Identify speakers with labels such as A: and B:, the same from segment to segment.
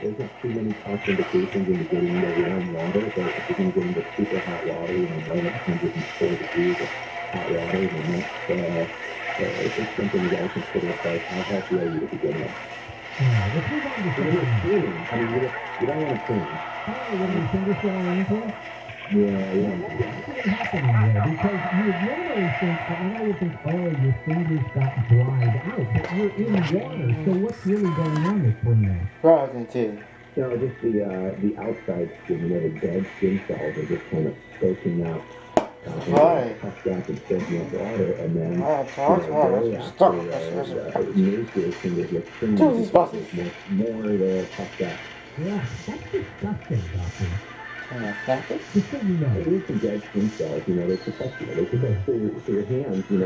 A: isn't too many contraindications into getting warm water, but if you're going to get into super hot water, more than 104 degrees of hot water, then it's something you got to consider. It's like, how healthy are you to begin with?
B: Let's move on to
A: You're going to clean. I mean, you don't want to clean.
B: Oh, when you send this all into?
A: Yeah.
B: What's actually happening there? Because you would normally think, I would think, oh, your fingers got dried out, but you're in water, so what's really going on this spring now?
C: Right, too.
A: No, just the outside skin, the dead skin cells are just kind of soaking up.
C: Right.
A: Puffed up and soaking up water, and then
C: Stop.
A: emaciation with your fingers more they're puffed up.
B: Yeah, that's disgusting, Doctor.
C: Nothing?
B: Just so you know.
A: It is some dead skin cells, they protect you. They protect your hands, when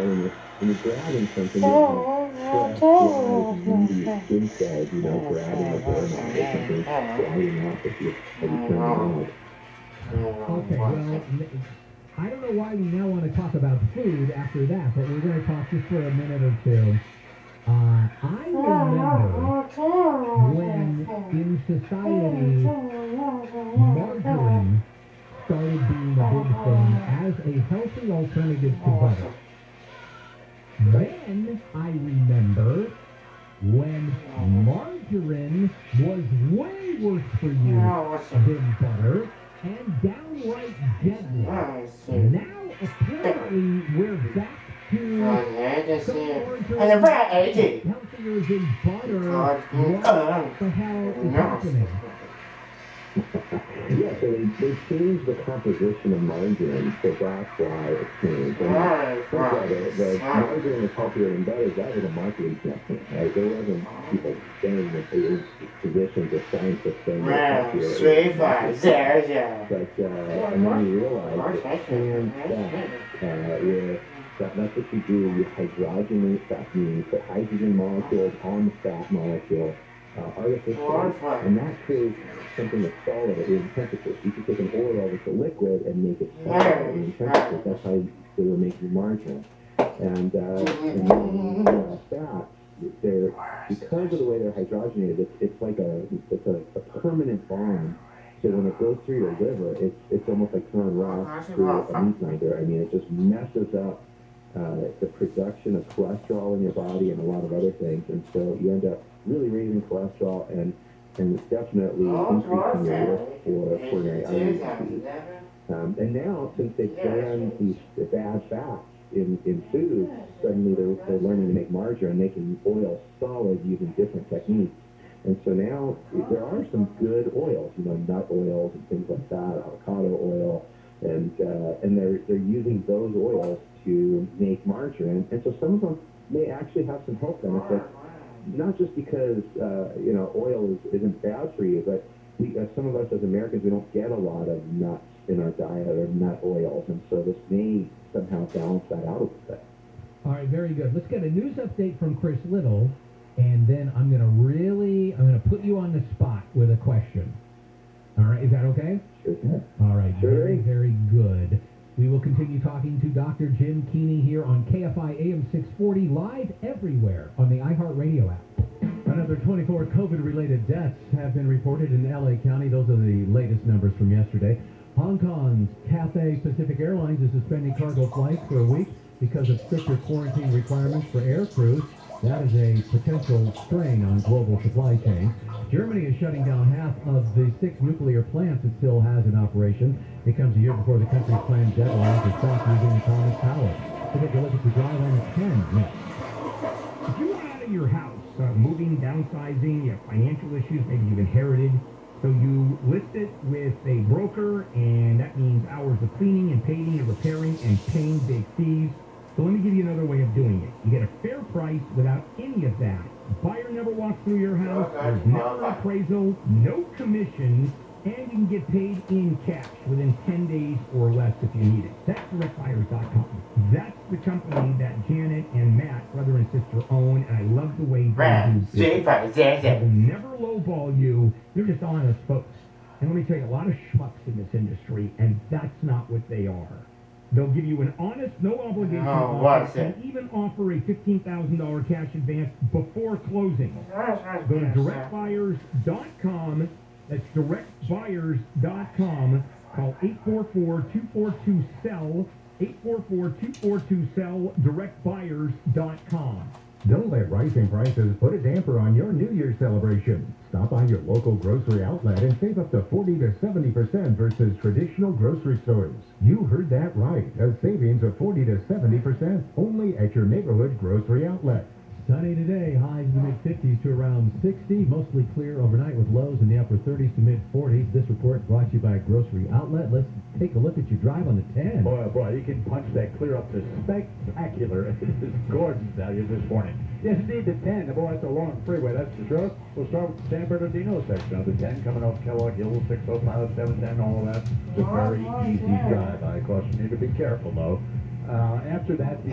A: you're grabbing something, you have fresh, live, skin cells, grabbing a doorknob or something, sliding off if you turn around.
B: Okay, well, I don't know why we now want to talk about food after that, but we're going to talk just for a minute or two. I remember when in society margarine started being a big thing as a healthy alternative to butter. Then I remember when margarine was way worse for you than butter and downright deadly. Now apparently we're back to healthier than butter. What the hell is happening?
A: Yeah, so they changed the composition of margarine, so that's why it changed. The margarine is healthier than butter. That was a marketing campaign, right? There wasn't people saying that it was physicians or scientists saying that it's healthier. But and then you realize that trans fat, where that's what you do. You hydrogenate fat, meaning you put hydrogen molecules on the fat molecule. Artificially, and that creates something that's solid at room temperature. So you can take an oil that's a liquid and make it solid at room temperature. That's how they were making margarine. And then fat, because of the way they're hydrogenated, it's like a permanent bond. So when it goes through your liver, it's almost like throwing rocks through a meat grinder. I mean, it just messes up the production of cholesterol in your body and a lot of other things. And so you end up really raising cholesterol and definitely increasing your risk for coronary artery disease. And now, since they've banned the bad fats in food, suddenly they're learning to make margarine, making oil solid using different techniques. And so now there are some good oils, nut oils and things like that, avocado oil, and they're using those oils to make margarine. And so some of them may actually have some health benefits. Not just because oil isn't bad for you, but some of us as Americans, we don't get a lot of nuts in our diet or nut oils, and so this may somehow balance that out a little bit.
B: All right, very good. Let's get a news update from Chris Little, and then I'm going to put you on the spot with a question. All right, is that okay?
A: Sure can.
B: All right,
A: sure.
B: Very, very good. We will continue talking to Dr. Jim Keeney here on KFI AM 640, live everywhere on the iHeartRadio app. Another 24 COVID-related deaths have been reported in L.A. County. Those are the latest numbers from yesterday. Hong Kong's Cathay Pacific Airlines is suspending cargo flights for a week because of stricter quarantine requirements for air crews. That is a potential strain on global supply chains. Germany is shutting down half of the 6 nuclear plants it still has in operation. It comes a year before the country's planned deadline to stop using atomic power. We'll take a look at the drive on the 10 next. If you are out of your house, moving, downsizing, you have financial issues, maybe you've inherited, so you list it with a broker, and that means hours of cleaning and painting and repairing and paying big fees. So let me give you another way of doing it. You get a fair price without any of that. Buyer never walks through your house. There's never an appraisal, no commission, and you can get paid in cash within 10 days or less if you need it. That's directbuyers.com. That's the company that Janet and Matt, brother and sister, own, and I love the way they do business. They will never lowball you. They're just honest folks. And let me tell you, a lot of schmucks in this industry, and that's not what they are. They'll give you an honest, no obligation
C: Oh,
B: offer
C: what's it?
B: and even offer a $15,000 cash advance before closing. Go to directbuyers.com. That's directbuyers.com. Call 844-242-SELL. 844-242-SELL. directbuyers.com.
D: Don't let rising prices put a damper on your New Year's celebration. Stop by your local grocery outlet and save up to 40 to 70% versus traditional grocery stores. You heard that right. A savings of 40 to 70% only at your neighborhood grocery outlet.
B: Sunny today, highs in the mid-50s to around 60. Mostly clear overnight with lows in the upper 30s to mid-40s. This report brought to you by Grocery Outlet. Let's take a look at your drive on the 10.
E: Boy, oh boy, you can punch that clear up to spectacular. It is gorgeous out here this morning. Yes, indeed, the 10. Boy, it's a long freeway, that's for sure. We'll start with the San Bernardino section of the 10, coming off Kellogg Hill, 605, 710, all of that. It's a very easy drive. I caution you to be careful, though. After that, the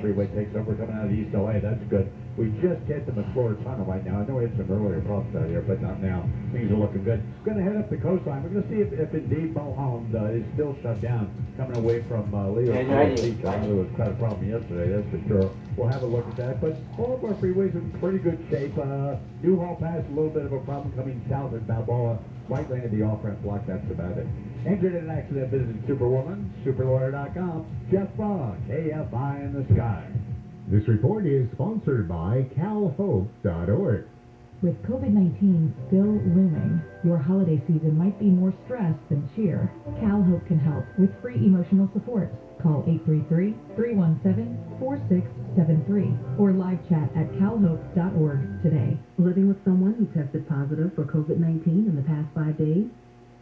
E: freeway takes over coming out of East LA. That's good. We just hit the McClure Tunnel right now. I know we had some earlier problems out here, but not now. Things are looking good. Going to head up the coastline. We're going to see if indeed Mulholland is still shut down coming away from Leo. There was quite a problem yesterday, that's for sure. We'll have a look at that. But all of our freeways are in pretty good shape. Newhall Pass, a little bit of a problem coming south at Balboa. Right lane of the off-ramp block, that's about it. Injured in an accident, visit Superwoman, superlawyer.com. Jeff Fogg, KFI in the sky.
D: This report is sponsored by calhope.org.
F: With COVID-19 still looming, your holiday season might be more stress than cheer. CalHope can help with free emotional support. Call 833-317-4673 or live chat at calhope.org today.
G: Living with someone who tested positive for COVID-19 in the past 5 days?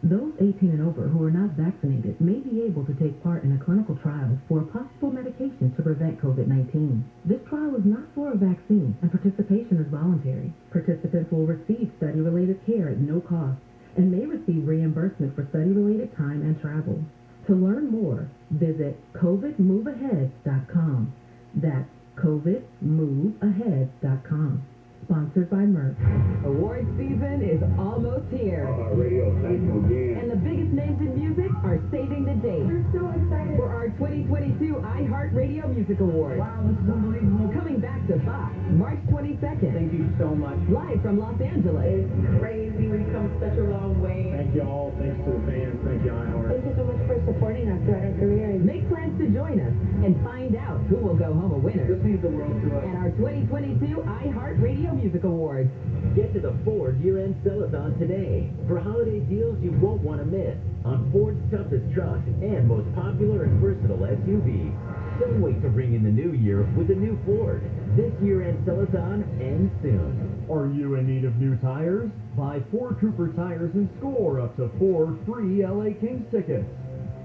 G: Those 18 and over who are not vaccinated may be able to take part in a clinical trial for a possible medication to prevent COVID-19. This trial is not for a vaccine, and participation is voluntary. Participants will receive study-related care at no cost and may receive reimbursement for study-related time and travel. To learn more, visit covidmoveahead.com. That's covidmoveahead.com. Sponsored by Merck.
H: Award season is almost here.
A: Radio National Game.
H: And the biggest names in music are saving the date.
I: We're so excited
H: for our 2022 iHeartRadio Music Awards.
I: Wow, this is unbelievable.
H: Coming back to Fox, March 22nd.
I: Thank you so much.
H: Live from Los Angeles.
I: It's crazy. We've come such a long way.
E: Thank you all. Thanks to the fans. Thank you, iHeart.
I: Thank you so much for supporting us throughout our careers.
H: Make plans to join us and find out who will go home a winner.
E: This means the world to us.
H: At our 2022 iHeartRadio Music Awards.
J: Get to the Ford year-end sell-a-thon today for holiday deals you won't want to miss on Ford's toughest truck and most popular and versatile SUV. Don't wait to bring in the new year with the new Ford. This year-end sell-a-thon ends soon.
B: Are you in need of new tires? Buy 4 Trooper tires and score up to 4 free LA Kings tickets.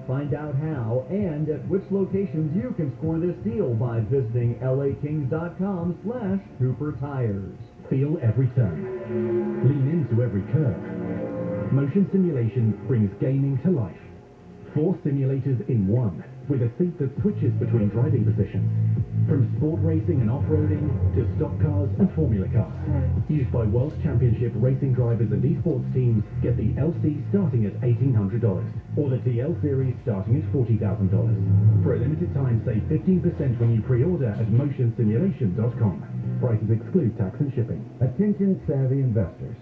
B: Find out how and at which locations you can score this deal by visiting lakings.com/Trooper tires.
D: Feel every turn. Lean into every curve. Motion simulation brings gaming to life. 4 simulators in one, with a seat that switches between driving positions. From sport racing and off-roading to stock cars and Formula cars. Used by World Championship racing drivers and esports teams, get the LC starting at $1,800 or the TL Series starting at $40,000. For a limited time, save 15% when you pre-order at motionsimulation.com. Prices exclude tax and shipping.
K: Attention savvy investors.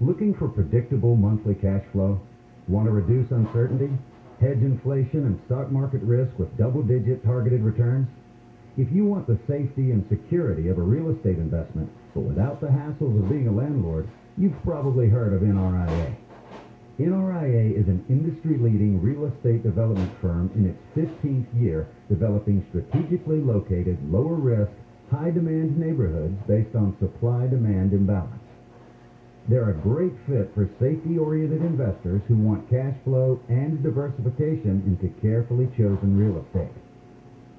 K: Looking for predictable monthly cash flow? Want to reduce uncertainty? Hedge inflation and stock market risk with double-digit targeted returns? If you want the safety and security of a real estate investment, but without the hassles of being a landlord, you've probably heard of NRIA. NRIA is an industry-leading real estate development firm in its 15th year, developing strategically located, lower-risk, high-demand neighborhoods based on supply-demand imbalance. They're a great fit for safety-oriented investors who want cash flow and diversification into carefully chosen real estate.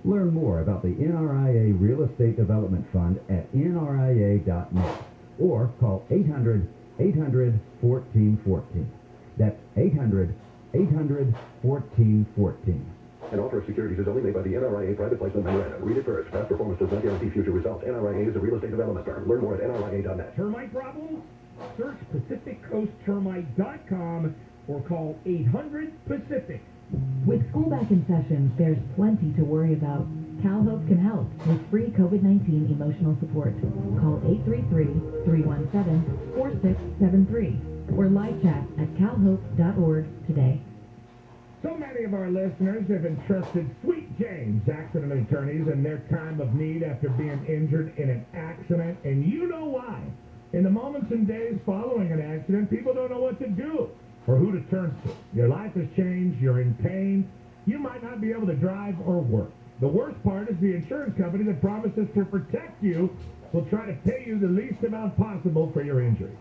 K: Learn more about the NRIA Real Estate Development Fund at nria.net or call 800-800-1414. That's 800-800-1414.
A: An offer of securities is only made by the NRIA Private Placement Memorandum. Read it first. Past performance does not guarantee future results. NRIA is a real estate development firm. Learn more at nria.net.
B: Termite problems? Search PacificCoastTermite.com or call 800-PACIFIC.
F: With school back in session, there's plenty to worry about. CalHope can help with free COVID-19 emotional support. Call 833-317-4673 or live chat at calhope.org today.
E: So many of our listeners have entrusted Sweet James accident attorneys in their time of need after being injured in an accident, and you know why. In the moments and days following an accident, people don't know what to do or who to turn to. Your life has changed, you're in pain, you might not be able to drive or work. The worst part is the insurance company that promises to protect you will try to pay you the least amount possible for your injury.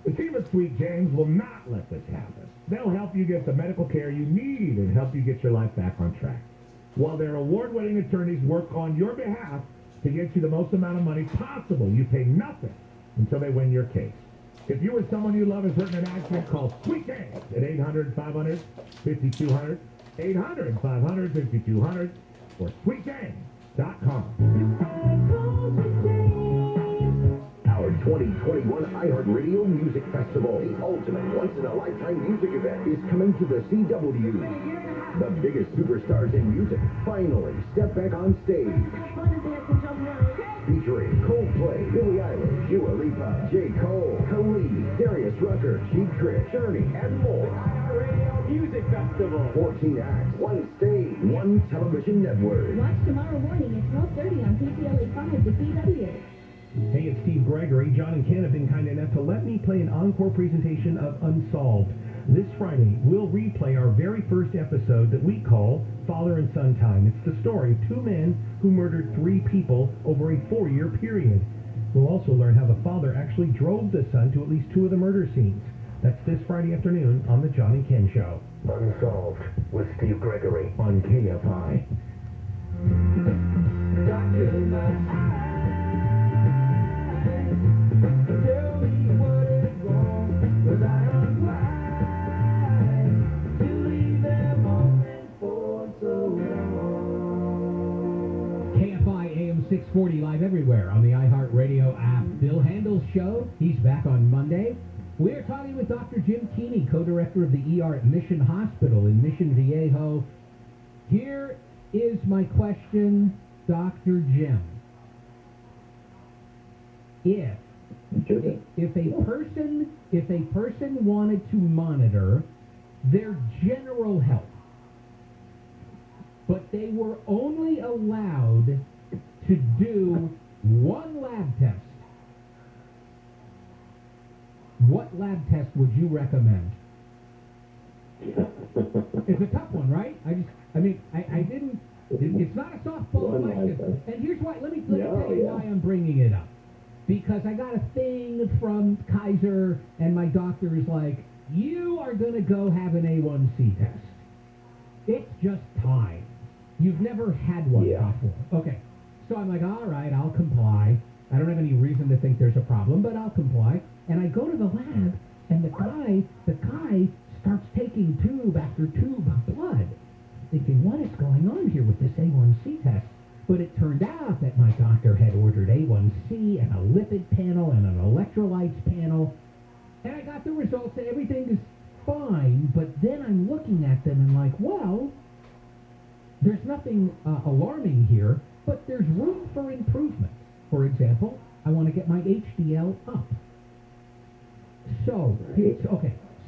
E: The team at Sweet James will not let this happen. They'll help you get the medical care you need and help you get your life back on track. While their award-winning attorneys work on your behalf to get you the most amount of money possible, you pay nothing until they win your case. If you or someone you love is hurt in an accident, call Sweet James at 800-500-5200, 800-500-5200, or sweetjames.com.
A: Our 2021 iHeartRadio Music Festival, the ultimate once-in-a-lifetime music event, is coming to the CW. The biggest superstars in music finally step back on stage. Featuring Coldplay, Billie Eilish, Dua Lipa, J. Cole, Khalid, Darius Rucker, Cheap Trick, Journey, and more.
J: Music Festival.
A: 14 acts, one stage, one television network.
I: Watch tomorrow morning at 12:30 on PCLA 5 to CW.
B: Hey, it's Steve Gregory. John and Ken have been kind enough to let me play an encore presentation of Unsolved. This Friday, we'll replay our very first episode that we call Father and Son Time. It's the story of two men who murdered three people over a 4-year period. We'll also learn how the father actually drove the son to at least 2 of the murder scenes. That's this Friday afternoon on The John and Ken Show.
A: Unsolved with Steve Gregory on KFI.
B: KFI AM 640 live everywhere on the iHeartRadio app. Bill Handel's show. He's back on Monday. We're talking with Dr. Jim Keeney, co-director of the ER at Mission Hospital in Mission Viejo. Here is my question, Dr. Jim. If a person wanted to monitor their general health, but they were only allowed to do one lab test, what lab test would you recommend? It's a tough one, right? It's not a softball question. And here's why, let me tell you why I'm bringing it up. Because I got a thing from Kaiser, and my doctor is like, you are going to go have an A1C test. It's just time. You've never had one before. Okay. So I'm like, all right, I'll comply. I don't have any reason to think there's a problem, but I'll comply. And I go to the lab, and the guy starts taking tube after tube of blood, thinking, what is going on here with this A1C test? But it turned out that my doctor had ordered A1C and a lipid panel and an electrolytes panel. And I got the results and everything is fine. But then I'm looking at them and like, well, there's nothing alarming here, but there's room for improvement. For example, I want to get my HDL up. So,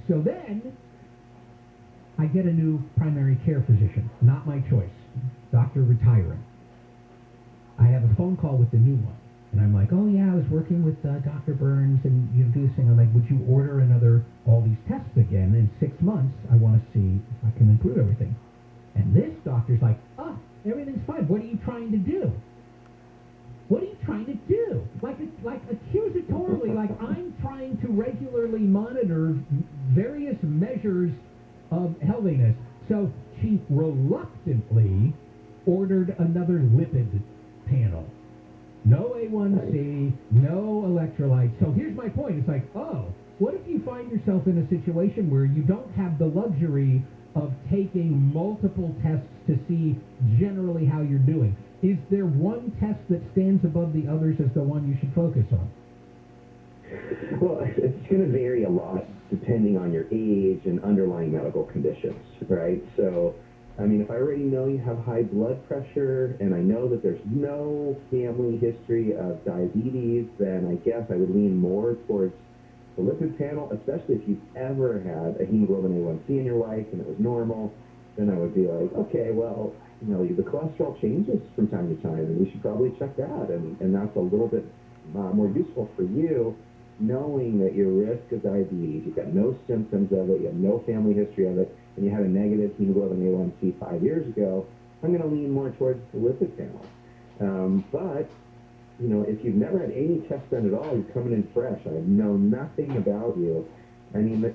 B: so then I get a new primary care physician. Not my choice. Doctor retiring. I have a phone call with the new one. And I'm like, oh yeah, I was working with Dr. Burns and you do this thing. I'm like, would you order all these tests again in 6 months? I want to see if I can improve everything. And this doctor's like, oh, everything's fine. What are you trying to do? What are you trying to do? Like accusatorily, like I'm trying to regularly monitor various measures of healthiness. So she reluctantly ordered another lipid panel. No A1C, no electrolytes. So here's my point. It's like, oh, what if you find yourself in a situation where you don't have the luxury of taking multiple tests to see generally how you're doing? Is there one test that stands above the others as the one you should focus on?
A: Well, it's going to vary a lot depending on your age and underlying medical conditions, right? So I mean, if I already know you have high blood pressure and I know that there's no family history of diabetes, then I guess I would lean more towards the lipid panel, especially if you've ever had a hemoglobin A1C in your life and it was normal. Then I would be like, okay, well, the cholesterol changes from time to time, and we should probably check that. And that's a little bit more useful for you, knowing that your risk of diabetes, you've got no symptoms of it, you have no family history of it, and you had a negative hemoglobin A1C 5 years ago. I'm going to lean more towards the lipid panel. But if you've never had any tests done at all, you're coming in fresh. I know nothing about you. I mean,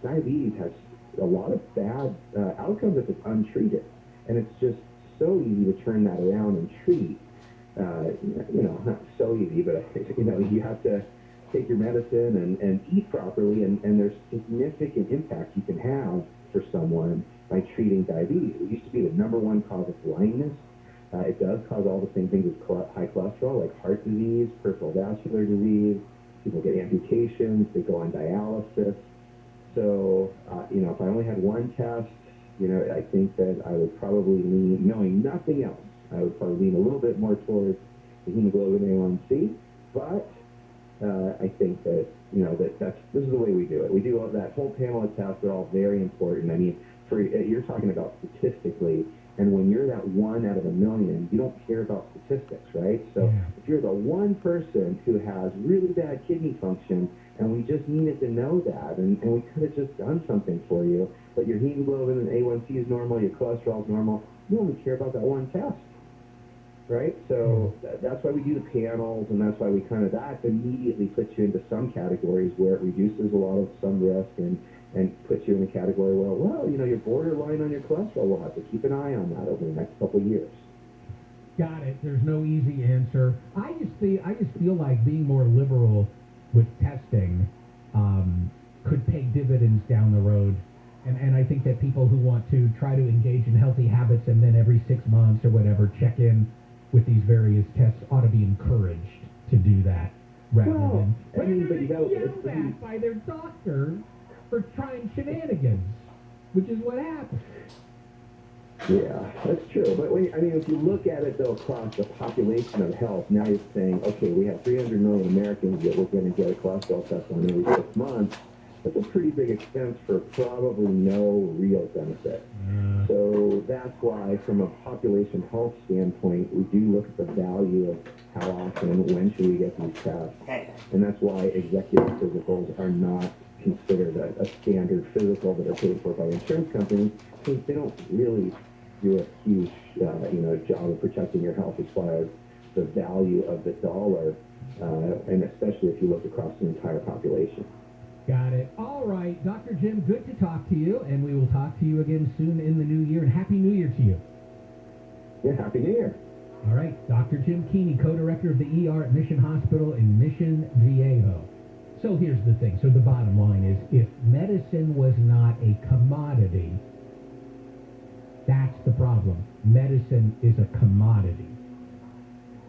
A: diabetes has a lot of bad outcomes if it's untreated. And it's just so easy to turn that around and treat. Not so easy, but, you have to take your medicine and eat properly, and there's significant impact you can have for someone by treating diabetes. It used to be the #1 cause of blindness. It does cause all the same things as high cholesterol, like heart disease, peripheral vascular disease. People get amputations, they go on dialysis. So, if I only had one test, I think that I would probably lean, knowing nothing else, I would probably lean a little bit more towards the hemoglobin A1C. But I think that, this is the way we do it. We do that whole panel of tests. They're all very important. I mean, you're talking about statistically, and when you're that 1 out of a million, you don't care about statistics, right? So if you're the one person who has really bad kidney function, and we just needed to know that, and we could have just done something for you, but your hemoglobin and A1C is normal, your cholesterol is normal, you only care about that one test, right? So that's why we do the panels, and that's why that immediately puts you into some categories where it reduces a lot of some risk and puts you in a category where, you're borderline on your cholesterol. We'll have to keep an eye on that over the next couple of years.
B: Got it. There's no easy answer. I just feel like being more liberal with testing could pay dividends down the road. And I think that people who want to try to engage in healthy habits and then every 6 months or whatever check in with these various tests ought to be encouraged to do that rather than
A: but you got
B: yelled at by their doctor for trying shenanigans, which is what happened.
A: Yeah, that's true. But if you look at it, though, across the population of health, now you're saying, okay, we have 300 million Americans that we're going to get a cholesterol test on every 6 months. That's a pretty big expense for probably no real benefit. So that's why, from a population health standpoint, we do look at the value of how often, when should we get these tests. And that's why executive physicals are not considered a standard physical that are paid for by insurance companies, because they don't really do a huge job of protecting your health as far as the value of the dollar, and especially if you look across the entire population.
B: Got it. All right, Dr. Jim, good to talk to you, and we will talk to you again soon in the new year, and Happy New Year to you.
A: Yeah, Happy New Year.
B: All right, Dr. Jim Keeney, co-director of the ER at Mission Hospital in Mission Viejo. So here's the thing. So the bottom line is, if medicine was not a commodity, that's the problem. Medicine is a commodity.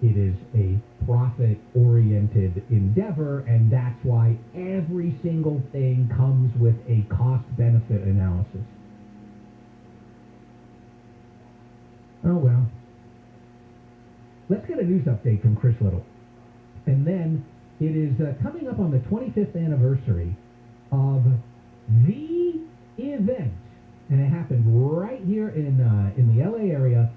B: It is a profit-oriented endeavor, and that's why every single thing comes with a cost-benefit analysis. Oh, well. Let's get a news update from Chris Little. And then it is coming up on the 25th anniversary of the event, and it happened right here in the LA area,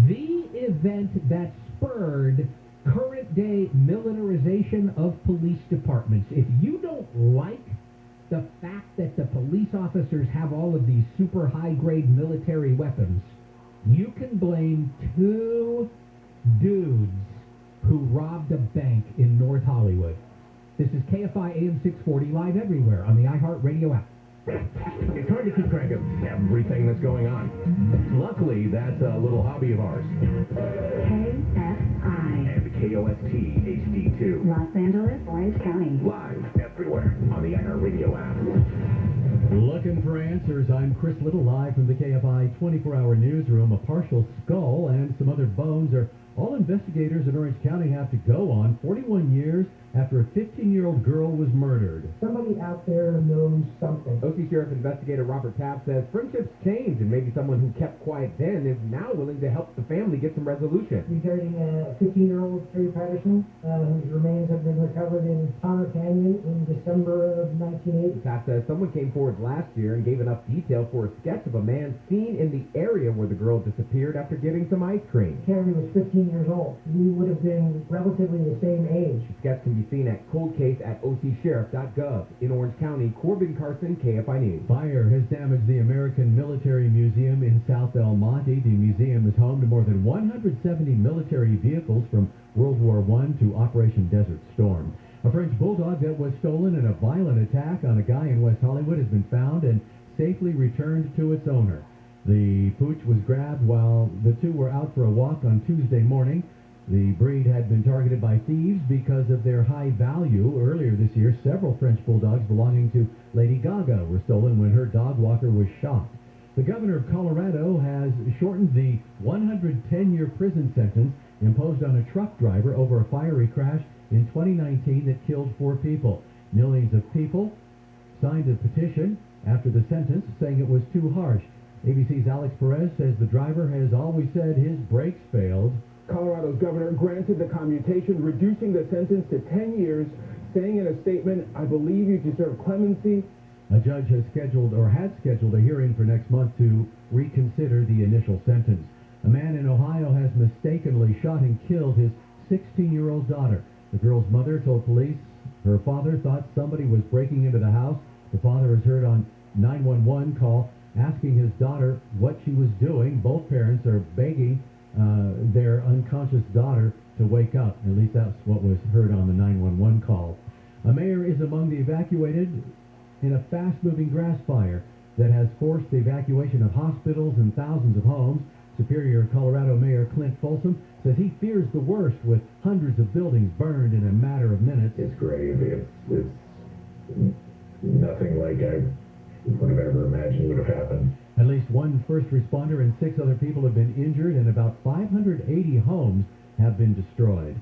B: the event that spurred current-day militarization of police departments. If you don't like the fact that the police officers have all of these super high-grade military weapons, you can blame 2 dudes who robbed a bank in North Hollywood. This is KFI AM 640, live everywhere on the iHeartRadio app.
D: It's hard to keep track of everything that's going on. Luckily, that's a little hobby of ours.
G: KFI.
D: And KOST HD2.
G: Los Angeles, Orange County.
D: Live everywhere on the iHeartRadio app.
B: Looking for answers, I'm Chris Little, live from the KFI 24-hour newsroom. A partial skull and some other bones are all investigators in Orange County have to go on. 41 years after a 15-year-old girl was murdered.
L: Somebody out there knows something.
B: OC Sheriff Investigator Robert Tapp says friendships change, and maybe someone who kept quiet then is now willing to help the family get some resolution.
L: Regarding a 15-year-old Terry Patterson, whose remains have been recovered in Tonner Canyon in December of 1980.
B: Tapp says someone came forward last year and gave enough detail for a sketch of a man seen in the area where the girl disappeared after getting some ice cream.
L: Terry was 15 years old. We would have been relatively the same age.
B: The sketch can be seen at coldcase@ocsheriff.gov. In Orange County, Corbin Carson, KFI News. Fire has damaged the American Military Museum in South El Monte. The museum is home to more than 170 military vehicles from World War I to Operation Desert Storm. A French bulldog that was stolen in a violent attack on a guy in West Hollywood has been found and safely returned to its owner. The pooch was grabbed while the two were out for a walk on Tuesday morning. The breed had been targeted by thieves because of their high value. Earlier this year, several French bulldogs belonging to Lady Gaga were stolen when her dog walker was shot. The governor of Colorado has shortened the 110-year prison sentence imposed on a truck driver over a fiery crash in 2019 that killed 4 people. Millions of people signed a petition after the sentence, saying it was too harsh. ABC's Alex Perez says the driver has always said his brakes failed.
M: Colorado's governor granted the commutation, reducing the sentence to 10 years, saying in a statement, "I believe you deserve clemency."
B: A judge has scheduled a hearing for next month to reconsider the initial sentence. A man in Ohio has mistakenly shot and killed his 16-year-old daughter. The girl's mother told police her father thought somebody was breaking into the house. The father is heard on 911 call asking his daughter what she was doing. Both parents are begging their unconscious daughter to wake up. At least that's what was heard on the 911 call. A mayor is among the evacuated in a fast-moving grass fire that has forced the evacuation of hospitals and thousands of homes. Superior, Colorado Mayor Clint Folsom says he fears the worst with hundreds of buildings burned in a matter of minutes.
A: It's grave. It's nothing like I would have ever imagined would have happened.
B: At least one first responder and 6 other people have been injured, and about 580 homes have been destroyed.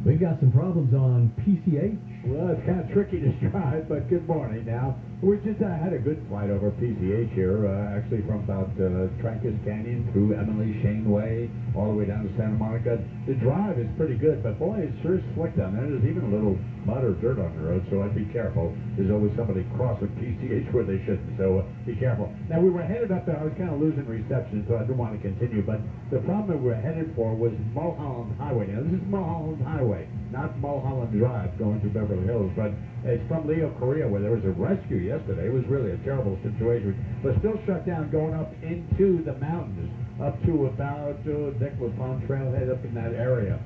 B: We've got some problems on PCH.
E: Well, it's kind of tricky to drive, but good morning now. We just had a good flight over PCH here, actually from about Trancas Canyon through Emily Shane Way, all the way down to Santa Monica. The drive is pretty good, but boy, it's sure slick down there. There's even a little mud or dirt on the road, so I'd be careful. There's always somebody crossing PCH where they shouldn't, so be careful. Now, we were headed up there. I was kind of losing reception, so I didn't want to continue, but the problem that we were headed for was Mulholland Highway. Now, this is Mulholland Highway, not Mulholland Drive going through Beverly Hills, but it's from Leo, Korea, where there was a rescue yesterday. It was really a terrible situation, but still shut down going up into the mountains, up to about Nicholas Pond Trailhead up in that area.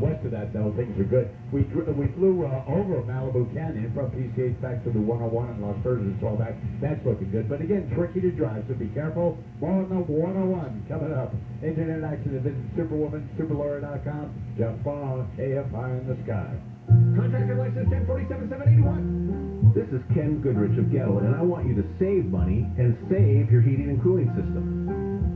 E: West of that, though, things are good. We flew over Malibu Canyon from PCH back to the 101 in Las Vegas, all that. That's looking good. But again, tricky to drive, so be careful. More on the 101 coming up. Internet accident, visit superwoman.superlaura.com. Jump on KFI in the sky.
B: Contractor license 1047781.
D: This is Ken Goodrich of Gettle, and I want you to save money and save your heating and cooling system.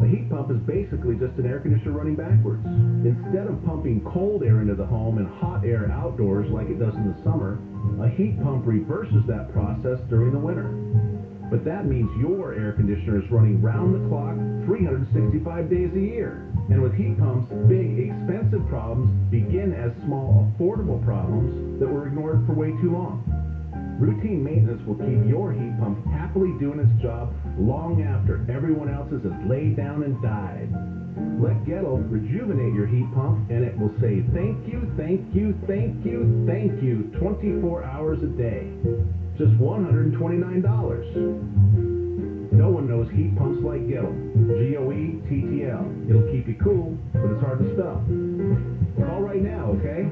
D: A heat pump is basically just an air conditioner running backwards. Instead of pumping cold air into the home and hot air outdoors like it does in the summer, a heat pump reverses that process during the winter. But that means your air conditioner is running round the clock 365 days a year. And with heat pumps, big, expensive problems begin as small, affordable problems that were ignored for way too long. Routine maintenance will keep your heat pump happily doing its job long after everyone else's has laid down and died. Let Gettle rejuvenate your heat pump, and it will say thank you, thank you, thank you, thank you 24 hours a day. Just $129. No one knows heat pumps like Gettle. GOETTL. It'll keep you cool, but it's hard to spell. Call right now, okay?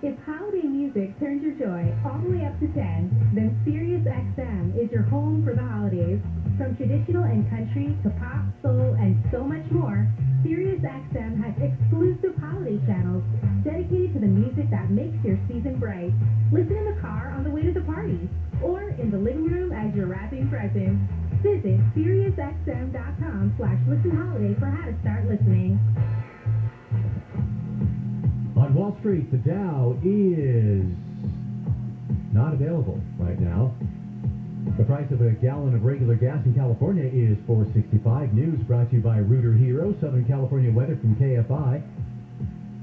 N: If holiday music turns your joy all the way up to 10, then Sirius XM is your home for the holidays. From traditional and country to pop, soul, and so much more, Sirius XM has exclusive holiday channels dedicated to the music that makes your season bright. Listen in the car on the way to the party, or in the living room as you're wrapping presents. Visit SiriusXM.com/listenholiday for how to start listening.
B: On On Wall Street, the Dow is not available right now. The price of a gallon of regular gas in California is $4.65. News brought to you by Rooter Hero. Southern California weather from KFI.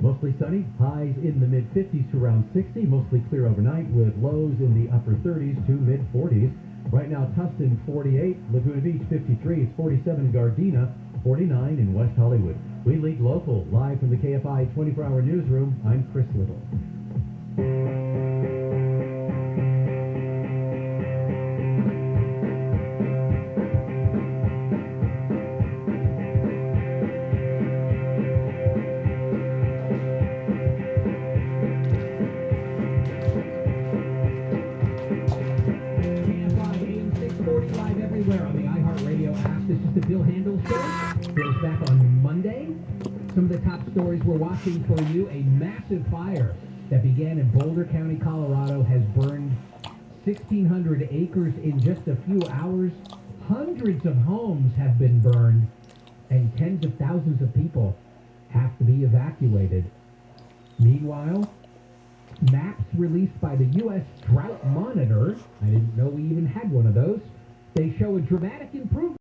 B: Mostly sunny, highs in the mid-50s to around 60. Mostly clear overnight with lows in the upper 30s to mid-40s. Right now, Tustin 48, Laguna Beach 53. It's 47 in Gardena, 49 in West Hollywood. We lead local, live from the KFI 24-hour newsroom. I'm Chris Little. On the iHeartRadio app. This is the Bill Handel Show. Bill's back on Monday. Some of the top stories we're watching for you. A massive fire that began in Boulder County, Colorado, has burned 1,600 acres in just a few hours. Hundreds of homes have been burned, and tens of thousands of people have to be evacuated. Meanwhile, maps released by the U.S. Drought Monitor, I didn't know we even had one of those, they show a dramatic improvement